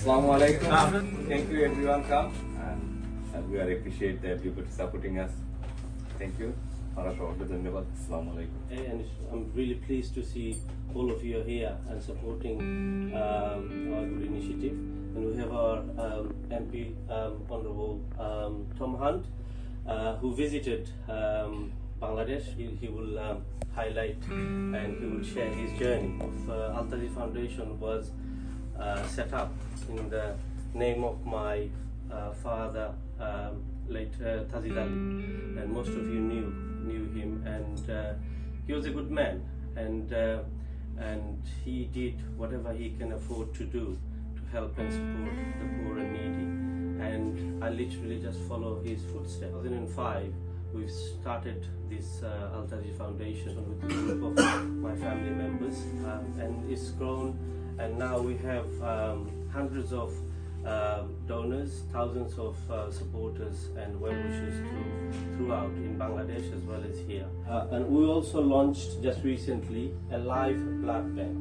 Assalamu alaikum. Thank you everyone come and we are appreciate that everybody supporting us. Thank you. Assalamu alaikum. And I'm really pleased to see all of you here and supporting our good initiative. And we have our MP, Honorable Tom Hunt, who visited Bangladesh. He will highlight and he will share his journey of Al-Tazid Foundation was set up in the name of my father, late Tazid Ali, and most of you knew him, and he was a good man, and he did whatever he can afford to do to help and support the poor and needy, and I literally just follow his footsteps. 2005 we started this Al-Tazid Foundation with a group of my family members, and it's grown, and now we have hundreds of donors, thousands of supporters and well-wishers throughout in Bangladesh as well as here. And we also launched just recently a live blood bank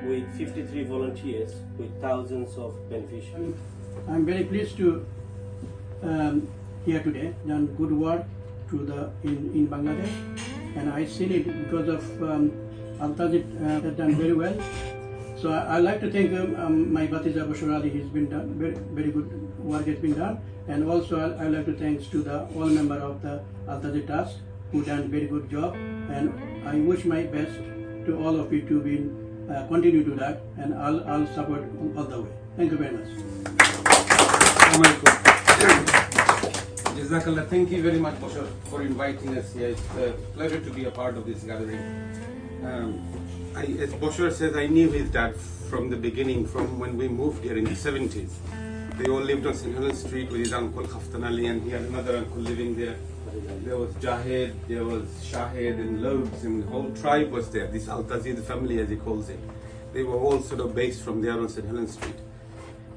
with 53 volunteers with thousands of beneficiaries. I'm very pleased to here today, done good work in Bangladesh, and I seen it because of Al-Tazid have done very well. So I'd like to thank my Bhatija Bashar Ali. He's been done very good work has been done, and also I'd like to thanks to the all member of the Al-Tazid Trust who done very good job, and I wish my best to all of you to be continue to that, and I'll support all the way. Thank you very much. Jazakallah. Thank you very much, Bashar, for inviting us here. It's a pleasure to be a part of this gathering. As Bashar says, I knew his dad from the beginning, from when we moved here in the 70s. They all lived on St. Helens Street with his uncle Khaftan Ali, and he had another uncle living there. There was Jahed, there was Shahed, and loads, and the whole tribe was there. This Al-Tazid family, as he calls it. They were all sort of based from there on St. Helens Street.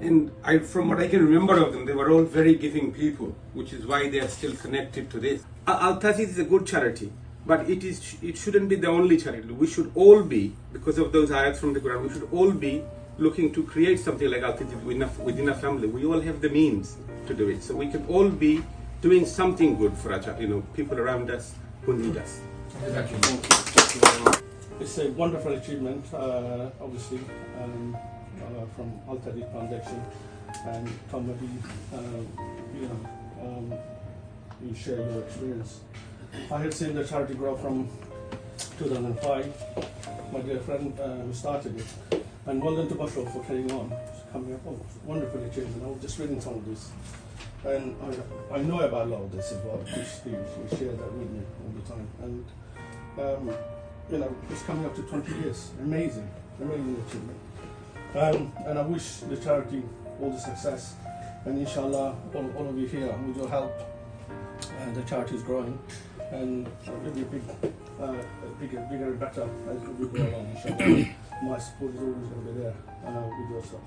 And from what I can remember of them, they were all very giving people, which is why they are still connected to this. Al-Tazid is a good charity, but it shouldn't be the only charity. We should all be, because of those ayats from the Quran, we should all be looking to create something like Al-Tazid within a family. We all have the means to do it, so we can all be doing something good for our, people around us who need us. Thank you. It's a wonderful achievement, obviously, from Al-Tazid Foundation, and somebody, you share your experience. I had seen the charity grow from 2005. My dear friend who started it, and well done to Bashar for carrying on. It's coming up, wonderful achievement. I was just reading some of this, and I know about a lot of this as well. Steve, you share that with me all the time, and it's coming up to 20 years. Amazing achievement. And I wish the charity all the success, and inshallah all of you here with your help, the charity is growing, and it'll be bigger and better as we go along, inshallah. My support is always going to be there with yourself.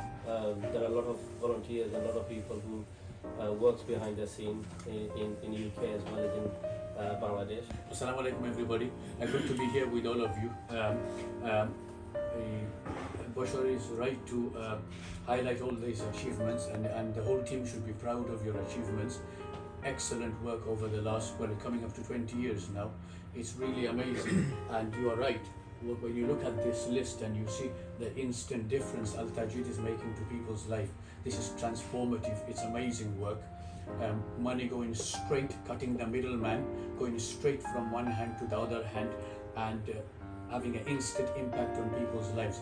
There are a lot of volunteers and a lot of people who works behind the scene in UK as well as in Bangladesh. Assalamu alaikum everybody, and good to be here with all of you. Bashar is right to highlight all these achievements, and the whole team should be proud of your achievements. Excellent work over the last, coming up to 20 years now. It's really amazing, and you are right. When you look at this list and you see the instant difference Al-Tazid is making to people's life, this is transformative. It's amazing work. Money going straight, cutting the middleman, going straight from one hand to the other hand, and having an instant impact on people's lives.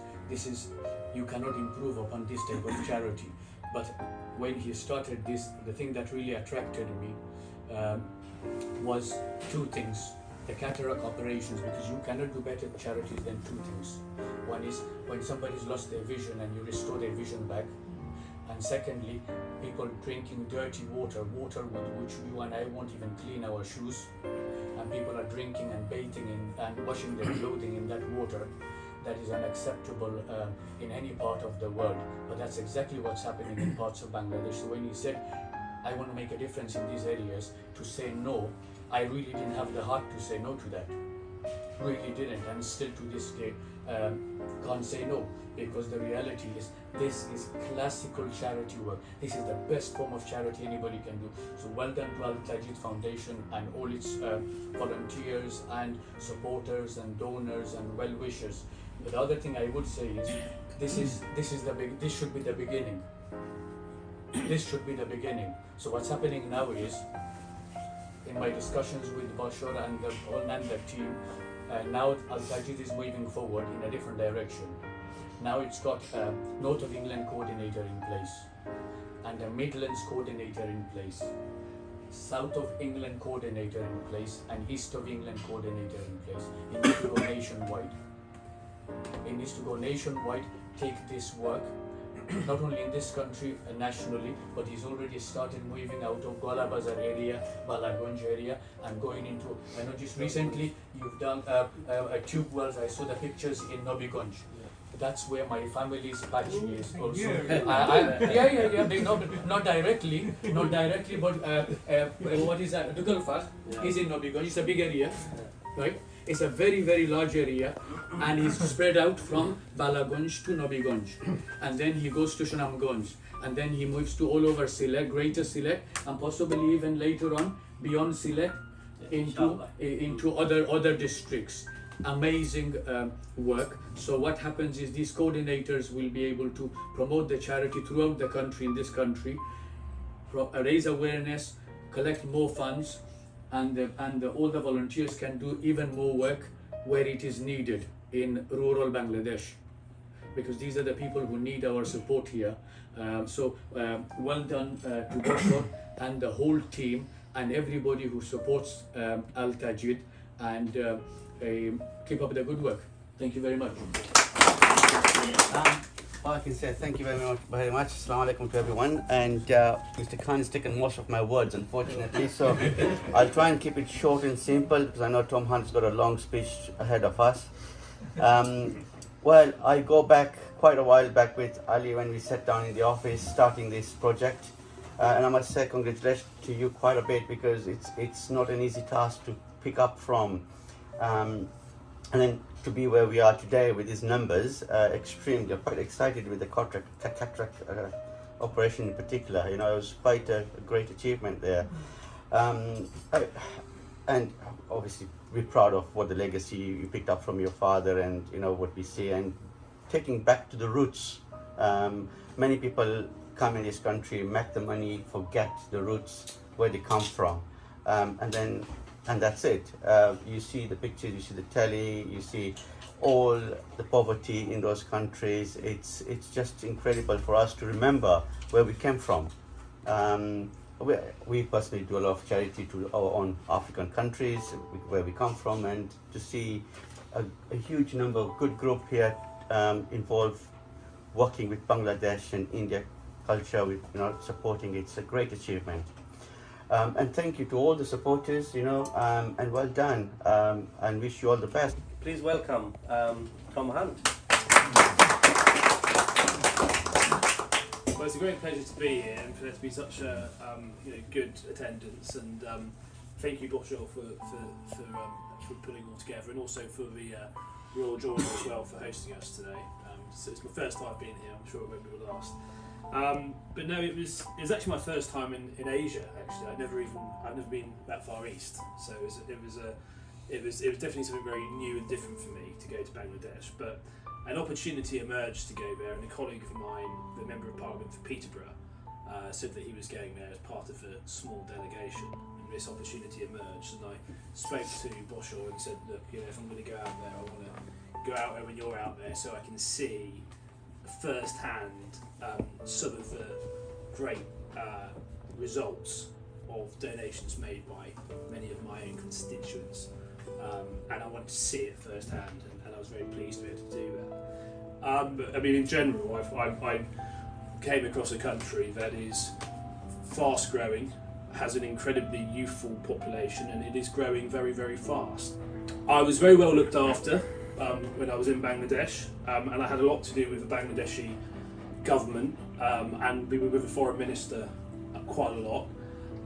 You cannot improve upon this type of charity. But when he started this, the thing that really attracted me was two things. The cataract operations, because you cannot do better charities than two things. One is when somebody's lost their vision and you restore their vision back. And secondly, people drinking dirty water with which you and I won't even clean our shoes. And people are drinking and bathing and washing their clothing in that water. That is unacceptable in any part of the world. But that's exactly what's happening in parts of Bangladesh. So when he said, I want to make a difference in these areas, to say no, I really didn't have the heart to say no to that. really didn't, and still to this day can't say no, because the reality is this is classical charity work. This is the best form of charity anybody can do. So well done to Al-Tazid Foundation and all its volunteers and supporters and donors and well-wishers. But the other thing I would say is this should be the beginning. This should be the beginning. So what's happening now is, in my discussions with Bashar and the team, now Al-Tazid is moving forward in a different direction. Now it's got a North of England coordinator in place, and a Midlands coordinator in place, South of England coordinator in place, and East of England coordinator in place. It needs to go nationwide. It needs to go nationwide, take this work, not only in this country and nationally, but he's already started moving out of Gwala Bazar area, Balagunj area, and going into, I know just recently you've done a tube wells. I saw the pictures in Nobigunj. That's where my family's patch is also. Yeah. They know, not directly, but what is that? Dukalfar is in Nobigunj. It's a big area, right? It's a very, very large area, and he's spread out from Balagunj to Nobigunj, and then he goes to Shanamgunj, and then he moves to all over Sylhet, Greater Sylhet, and possibly even later on beyond Sylhet into other districts. Amazing work. So what happens is these coordinators will be able to promote the charity throughout the country, in this country, raise awareness, collect more funds, and all the volunteers can do even more work where it is needed in rural Bangladesh, because these are the people who need our support here. So well done to Bashar and the whole team and everybody who supports Al-Tazid, and keep up the good work. Thank you very much. All I can say, thank you very much. Assalamu alaikum to everyone. And Mr. Khan has taken most of my words, unfortunately, so I'll try and keep it short and simple, because I know Tom Hunt's got a long speech ahead of us. Well, I go back quite a while back with Ali when we sat down in the office starting this project. And I must say congratulations to you quite a bit, because it's not an easy task to pick up from. And then to be where we are today with these numbers, extremely quite excited with the cataract operation in particular. You know, it was quite a great achievement there. And obviously we're proud of what the legacy you picked up from your father, and you know what we see, and taking back to the roots. Many people come in this country, make the money, forget the roots, where they come from, and that's it. You see the pictures, you see the telly, you see all the poverty in those countries. It's just incredible for us to remember where we came from. We personally do a lot of charity to our own African countries where we come from, and to see a huge number of good group here involved working with Bangladesh and India culture, with supporting it's a great achievement. And thank you to all the supporters, and well done, and wish you all the best. Please welcome Tom Hunt. Well, it's a great pleasure to be here, and for there to be such a good attendance. And thank you, Bashar, for putting all together, and also for the Royal Journal as well for hosting us today. So it's my first time being here. I'm sure it won't be the last. But no, it was actually my first time in Asia. Actually, I've never been that far east. So it was definitely something very new and different for me to go to Bangladesh. But an opportunity emerged to go there, and a colleague of mine, the Member of Parliament for Peterborough, said that he was going there as part of a small delegation, and this opportunity emerged. And I spoke to Bashar and said, look, if I'm going to go out there, I want to go out there when you're out there, so I can see firsthand some of the great results of donations made by many of my own constituents, and I wanted to see it firsthand, and I was very pleased to be able to do that. But I mean, in general, I came across a country that is fast growing, has an incredibly youthful population, and it is growing very, very fast. I was very well looked after when I was in Bangladesh, and I had a lot to do with the Bangladeshi government, and we were with the foreign minister quite a lot,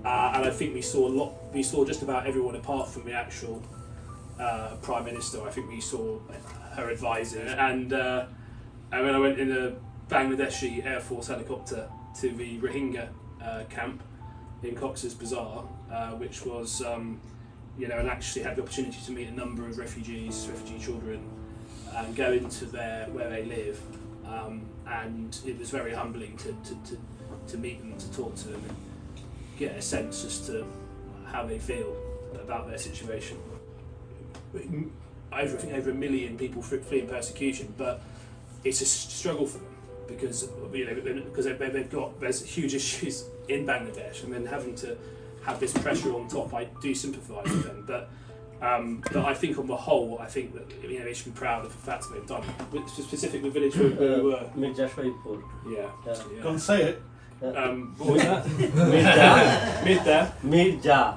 and I think we saw just about everyone apart from the actual Prime Minister. I think we saw her advisors, and when I went in a Bangladeshi Air Force helicopter to the Rohingya camp in Cox's Bazar, which was, and actually had the opportunity to meet a number of refugee children, and go into where they live, and it was very humbling to meet them, to talk to them, and get a sense as to how they feel about their situation. I think over 1 million people fleeing persecution, but it's a struggle for them because there's huge issues in Bangladesh, and then having to have this pressure on top, I do sympathise with them. But I think on the whole, I think that they should be proud of the fact that they've done it. Specific with village where we were. Mirja Shahidpur. Yeah. Can't say it. What was that? Mirja.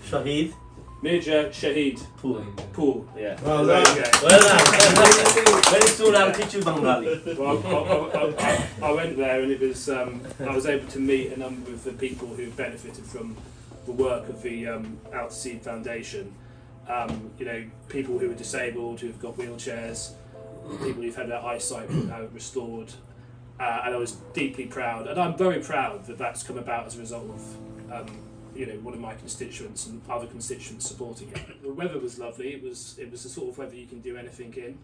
Shahid. Mirja Shahid Pool. Yeah. Well There done. you go. Well done. Very soon I'll teach you Bengali. Well, I went there, and it was I was able to meet a number of the people who benefited from the work of the Al-Tazid Foundation. People who are disabled, who've got wheelchairs, people who've had their eyesight restored, and I was deeply proud, and I'm very proud that that's come about as a result of one of my constituents and other constituents supporting it. The weather was lovely. It was the sort of weather you can do anything in.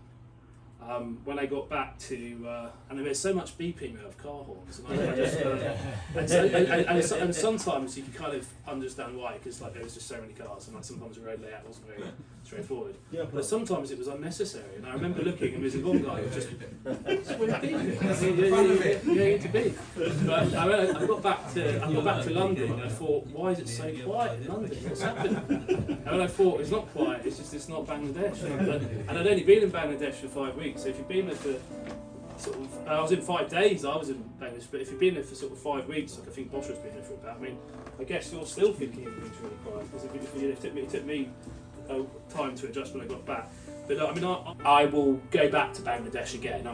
When I got back to, and there's so much beeping of car horns, and sometimes you can kind of understand why, because there was just so many cars, and sometimes the road layout wasn't very straightforward. Yeah, but sometimes it was unnecessary, and I remember looking, and there's one guy who just you need to be. But I got back to London, and I thought, why is it so quiet in London? What's happening? And I thought, it's not quiet. It's not Bangladesh. And I'd only been in Bangladesh for 5 weeks. So if you've been there for I was in 5 days. I was in Bangladesh, but if you've been there for sort of 5 weeks, like I think Bosra's been there for about, I guess you're still thinking everything's really quiet, because it took me time to adjust when I got back. But I will go back to Bangladesh again.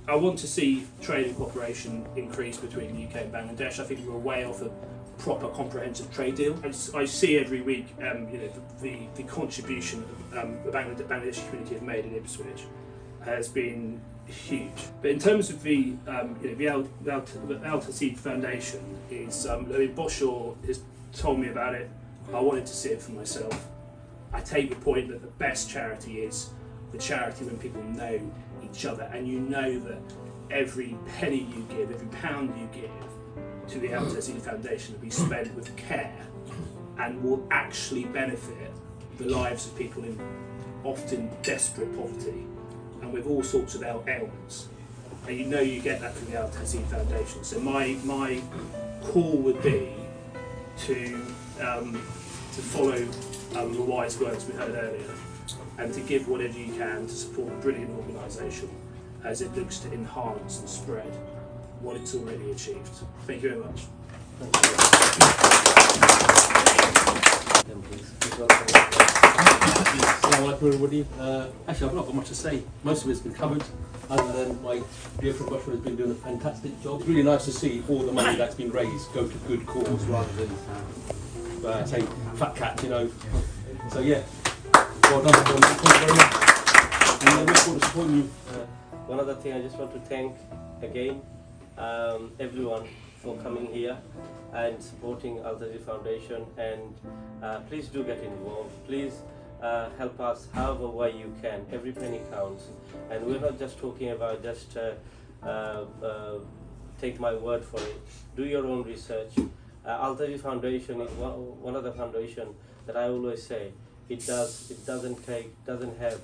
I want to see trade and cooperation increase between the UK and Bangladesh. I think we're way off a proper comprehensive trade deal. I see every week the contribution the Bangladeshi community have made in Ipswich has been huge. But in terms of the Al-Tazid Foundation, Boshaw has told me about it. I wanted to see it for myself. I take the point that the best charity is the charity when people know each other, and you know that every penny you give, every pound you give to the Al-Tazid Foundation will be spent with care and will actually benefit the lives of people in often desperate poverty and with all sorts of ailments. And you get that from the Al-Tazid Foundation. So my call would be to follow the wise words we heard earlier, and to give whatever you can to support a brilliant organisation as it looks to enhance and spread what it's already achieved. Thank you very much. Assalamu alaikum everybody. Actually, I've not got much to say. Most of it's been covered, other than my dear friend Bosra has been doing a fantastic job. It's really nice to see all the money that's been raised go to good cause rather than say fat cat, So yeah, well done. Thank you very much. And I look forward to supporting you. One other thing, I just want to thank again everyone for coming here and supporting Al-Tazid Foundation, and please do get involved. Please help us however way you can. Every penny counts, and we're not just talking about just take my word for it. Do your own research. Al-Tazid Foundation is one of the foundation that I always say doesn't have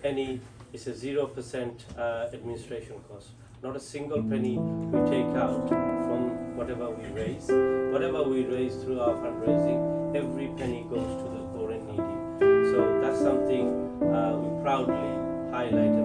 any. It's a 0% administration cost. Not a single penny we take out from whatever we raise. Whatever we raise through our fundraising, every penny goes to the poor and needy. So that's something we proudly highlight